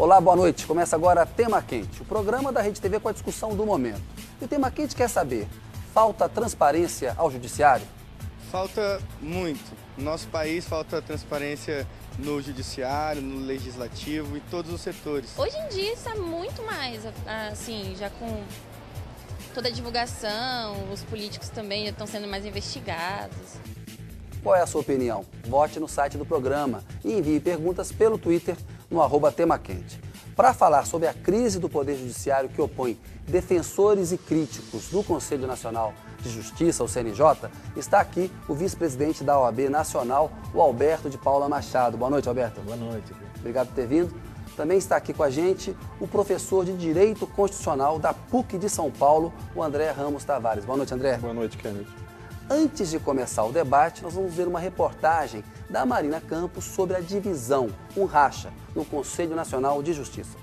Olá, boa noite. Começa agora Tema Quente, o programa da Rede TV com a discussão do momento. E o Tema Quente quer saber, falta transparência ao judiciário? Falta muito. No nosso país falta transparência no judiciário, no legislativo e todos os setores. Hoje em dia está muito mais, assim, já com toda a divulgação, os políticos também já estão sendo mais investigados. Qual é a sua opinião? Vote no site do programa e envie perguntas pelo Twitter no @TemaQuente. Para falar sobre a crise do Poder Judiciário que opõe defensores e críticos do Conselho Nacional de Justiça, o CNJ, está aqui o vice-presidente da OAB Nacional, o Alberto de Paula Machado. Boa noite, Alberto. Boa noite. Obrigado por ter vindo. Também está aqui com a gente o professor de Direito Constitucional da PUC de São Paulo, o André Ramos Tavares. Boa noite, André. Boa noite, Kennedy. Antes de começar o debate, nós vamos ver uma reportagem da Marina Campos sobre a divisão, um racha, no Conselho Nacional de Justiça.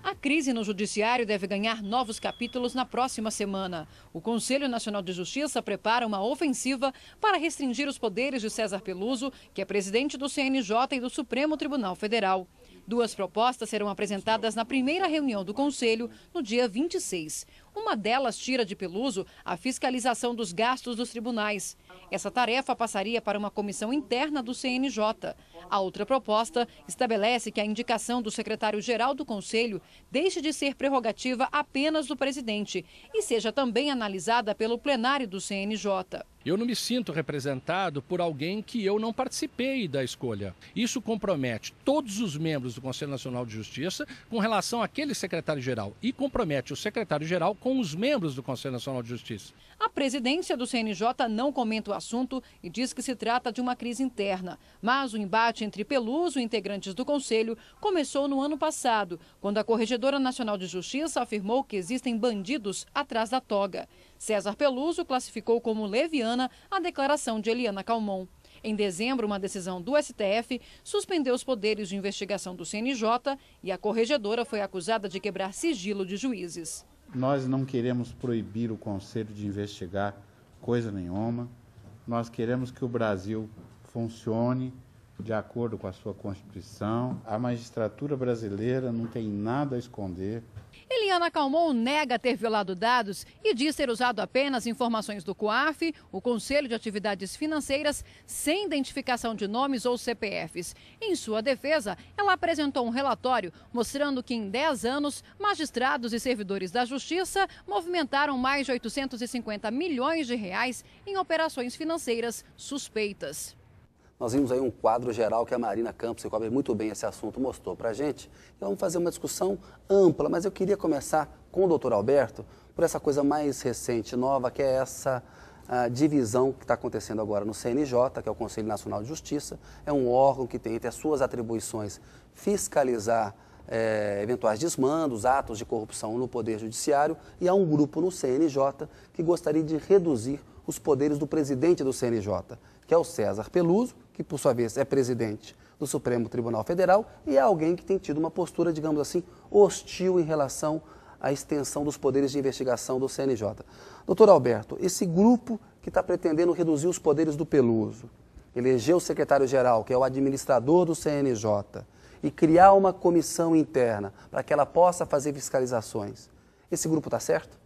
A crise no judiciário deve ganhar novos capítulos na próxima semana. O Conselho Nacional de Justiça prepara uma ofensiva para restringir os poderes de César Peluso, que é presidente do CNJ e do Supremo Tribunal Federal. Duas propostas serão apresentadas na primeira reunião do Conselho, no dia 26. Uma delas tira de Peluso a fiscalização dos gastos dos tribunais. Essa tarefa passaria para uma comissão interna do CNJ. A outra proposta estabelece que a indicação do secretário-geral do Conselho deixe de ser prerrogativa apenas do presidente e seja também analisada pelo plenário do CNJ. Eu não me sinto representado por alguém que eu não participei da escolha. Isso compromete todos os membros do Conselho Nacional de Justiça com relação àquele secretário-geral e compromete o secretário-geral com os membros do Conselho Nacional de Justiça. A presidência do CNJ não comenta o assunto e diz que se trata de uma crise interna. Mas o embate entre Peluso e integrantes do Conselho começou no ano passado, quando a Corregedora Nacional de Justiça afirmou que existem bandidos atrás da toga. César Peluso classificou como leviana a declaração de Eliana Calmon. Em dezembro, uma decisão do STF suspendeu os poderes de investigação do CNJ e a corregedora foi acusada de quebrar sigilo de juízes. Nós não queremos proibir o Conselho de investigar coisa nenhuma. Nós queremos que o Brasil funcione de acordo com a sua Constituição. A magistratura brasileira não tem nada a esconder. Eliana Calmon nega ter violado dados e diz ter usado apenas informações do COAF, o Conselho de Atividades Financeiras, sem identificação de nomes ou CPFs. Em sua defesa, ela apresentou um relatório mostrando que em 10 anos, magistrados e servidores da Justiça movimentaram mais de 850 milhões de reais em operações financeiras suspeitas. Nós vimos aí um quadro geral que a Marina Campos, que cobre muito bem esse assunto, mostrou para a gente. E vamos fazer uma discussão ampla, mas eu queria começar com o doutor Alberto por essa coisa mais recente, nova, que é essa divisão que está acontecendo agora no CNJ, que é o Conselho Nacional de Justiça. É um órgão que tem entre as suas atribuições fiscalizar eventuais desmandos, atos de corrupção no Poder Judiciário, e há um grupo no CNJ que gostaria de reduzir os poderes do presidente do CNJ, que é o César Peluso, que por sua vez é presidente do Supremo Tribunal Federal e é alguém que tem tido uma postura, digamos assim, hostil em relação à extensão dos poderes de investigação do CNJ. Doutor Alberto, esse grupo que está pretendendo reduzir os poderes do Peluso, eleger o secretário-geral, que é o administrador do CNJ, e criar uma comissão interna para que ela possa fazer fiscalizações, esse grupo está certo?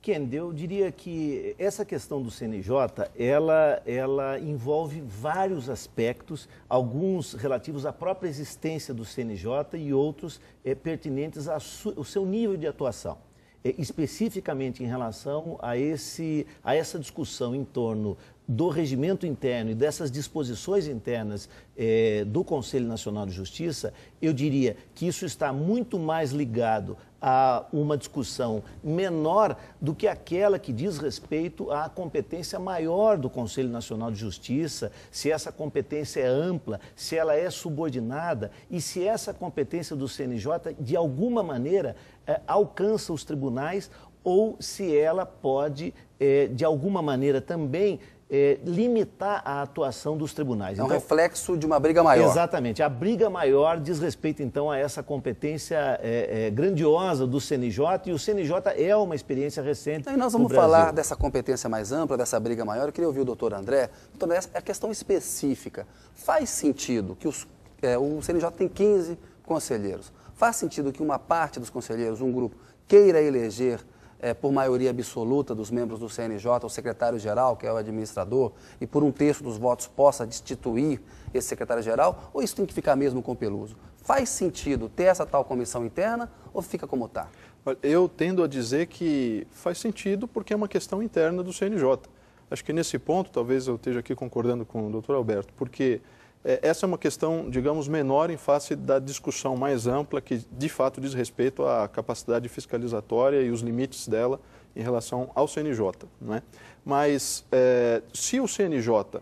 Kennedy, eu diria que essa questão do CNJ, ela envolve vários aspectos, alguns relativos à própria existência do CNJ e outros pertinentes ao seu nível de atuação. Especificamente em relação a essa discussão em torno do regimento interno e dessas disposições internas do Conselho Nacional de Justiça, eu diria que isso está muito mais ligado a uma discussão menor do que aquela que diz respeito à competência maior do Conselho Nacional de Justiça, se essa competência é ampla, se ela é subordinada e se essa competência do CNJ, de alguma maneira, alcança os tribunais ou se ela pode, de alguma maneira, também limitar a atuação dos tribunais. É um reflexo de uma briga maior. Exatamente. A briga maior diz respeito, então, a essa competência grandiosa do CNJ, e o CNJ é uma experiência recente no Brasil. E nós vamos falar dessa competência mais ampla, dessa briga maior. Eu queria ouvir o doutor André. Doutor André, a questão específica. Faz sentido que o CNJ tem 15 conselheiros. Faz sentido que uma parte dos conselheiros, um grupo, queira eleger por maioria absoluta dos membros do CNJ, o secretário-geral, que é o administrador, e por um terço dos votos possa destituir esse secretário-geral, ou isso tem que ficar mesmo com o Peluso? Faz sentido ter essa tal comissão interna ou fica como está? Eu tendo a dizer que faz sentido porque é uma questão interna do CNJ. Acho que nesse ponto, talvez eu esteja aqui concordando com o doutor Alberto, porque essa é uma questão, digamos, menor em face da discussão mais ampla que, de fato, diz respeito à capacidade fiscalizatória e os limites dela em relação ao CNJ. Não é? Mas, se o CNJ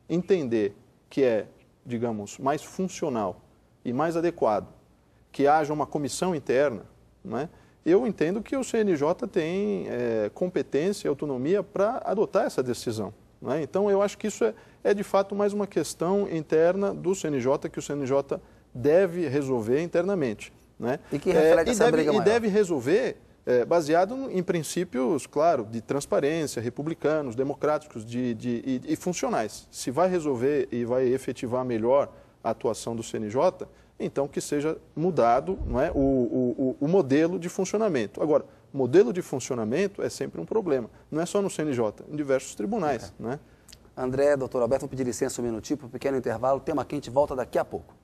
entender que é, digamos, mais funcional e mais adequado que haja uma comissão interna, não é? Eu entendo que o CNJ tem competência e autonomia para adotar essa decisão. Não é? Então, eu acho que isso é de fato mais uma questão interna do CNJ, que o CNJ deve resolver internamente. Né? E que reflete essa briga maior. E deve resolver baseado em princípios, claro, de transparência, republicanos, democráticos e funcionais. Se vai resolver e vai efetivar melhor a atuação do CNJ, então que seja mudado, não é, o modelo de funcionamento. Agora, modelo de funcionamento é sempre um problema. Não é só no CNJ, em diversos tribunais. Né? André, doutor Alberto, vou pedir licença um minutinho para um pequeno intervalo. Tema quente volta daqui a pouco.